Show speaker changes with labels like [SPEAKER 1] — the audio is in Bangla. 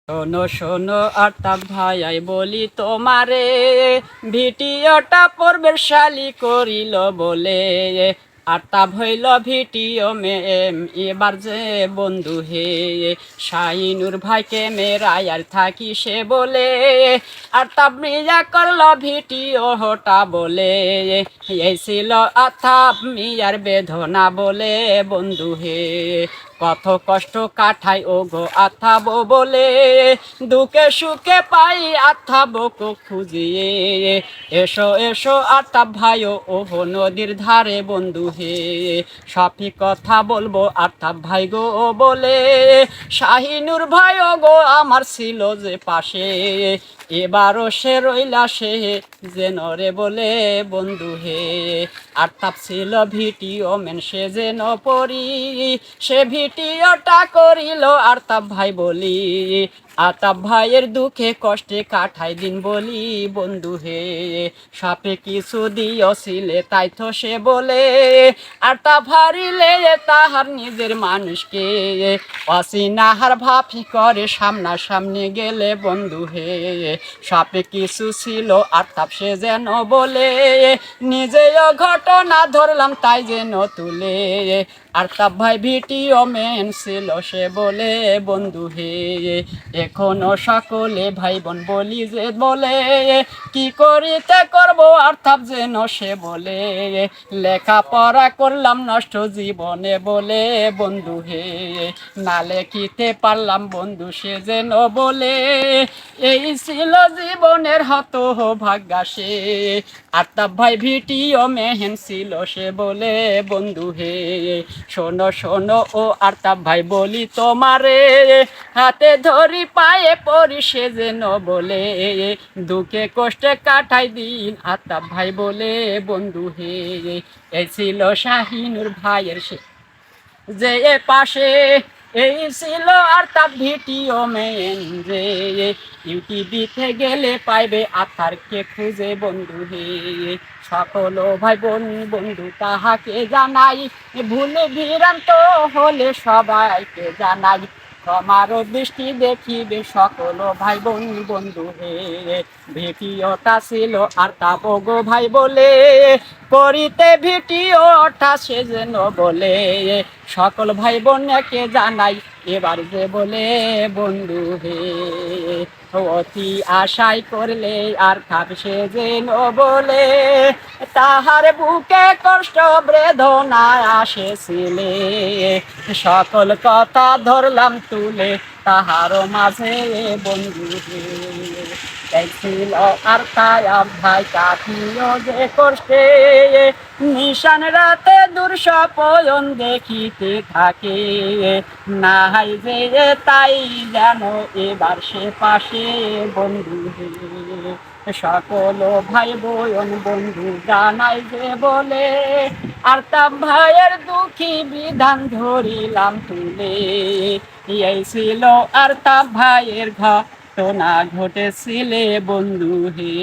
[SPEAKER 1] শোনো শোনো আতাব ভাই বলি তোমারে, ভিডিওটা পূর্বের করিল বলে। আতাব হইল ভিডিও মেম, এবার যে বন্ধু হে শাহিনুর ভাইকে মেরায়ার থাকি সে বলে। আতাব মিয়া করল ভিডিও হটা বলে, এই ছিল আতাব মিয়ার বেদনা বলে বন্ধু হে। কত কষ্ট কাঠাই ও গো আথাবো বলে, দুঃখে সুখে পাই আথাবো খুঁজিয়ে। এসো এসো আতাব ভাইও ওহো নদীর ধারে বন্ধু হে, সফি কথা বলবো আতাব ভাই গো বলে। শাহিনুর ভাই ও গো আমার ছিল যে পাশে, এবারও সে রইলা সে যেন রে বলে বন্ধু হে। আতাব ছিল ভিডিও মেন সে যেন পড়ি, সে ভিডিওটা করিল আতাব ভাই বলি। আতাব ভাইয়ের দুঃখে কষ্টে কাঠাই দিন বলি বন্ধু হে, সাপে কিছু দিয়েছিলে তাই তো সে বলে। আতাব হারিলে তাহার নিজের মানুষকে, অচিনাহার ভাফি করে সামনা সামনে গেলে বন্ধু হে। সাপে কিছু ছিল আতাব সে যেন বলে, নিজেও ঘটনা ধরলাম তাই যেন তুলে। আতাব ভাই ভিডিও মেন ছিল সে বলে বন্ধু হে। এখনো সকলে ভাই বোন বলি যে বলে, কি করিতে করব আতাব যেন সে বলে। লেখাপড়া করলাম নষ্ট জীবনে বলে বন্ধু হে, না লেখিতে পারলাম বন্ধু সে যেন বলে। এই ছিল জীবনের হত ভাগ্যা সে, আতাব ভাই ভিডিও মেহেন ছিল সে বলে বন্ধু হে। শোনো শোনো ও আতাব ভাই বলি তোমারে, হাতে ধরি পায়ে পড়ি সে যেন বলে। দুঃখে কষ্টে কাটাই দিন আতাব ভাই বলে বন্ধু হে। এই ছিল শাহিনুর ভাইয়ের সে যে পাশে, এই ছিল আতাব ভিডিও মেন রে। ইউটিউবিতে গেলে পাইবে আতারকে খুঁজে বন্ধু হে। সকল ভাই বোন বন্ধু তাহাকে জানাই, ভুলে ভ্রান্ত হলে সবাইকে জানাই। ক্ষমার দৃষ্টি দেখিবে সকল ভাই বোন বন্ধু হে। ভিডিওটা ছিল আতাব গো ভাই বলে, করিতে ভিডিওটা সে যেন বলে। সকল ভাই বোনকে জানাই এবার যে বলে বন্ধু হে। অতি আশাই করলে আর খাব সে যেন বলে, তাহার বুকে কষ্ট বেদনা আসেছিলে। সকল কথা ধরলাম তুলে তাহার মাঝে বন্ধু হে। ছিল আর তায়াব ভাই কাটিও যে কষ্টে, নিশান রাতে দুঃস্বপ্ন দেখিতে থাকে। নাই যে তাই যেন এবার সে পাশে বন্ধু হে। সকল ভাই বোন বন্ধু জানাই যে বলে, আতাব ভাইয়ের দুঃখী বিধান ধরিলাম তুলে। এই ছিল আতাব ভাইয়ের ঘটনা ঘটেছিলে বন্ধু হে।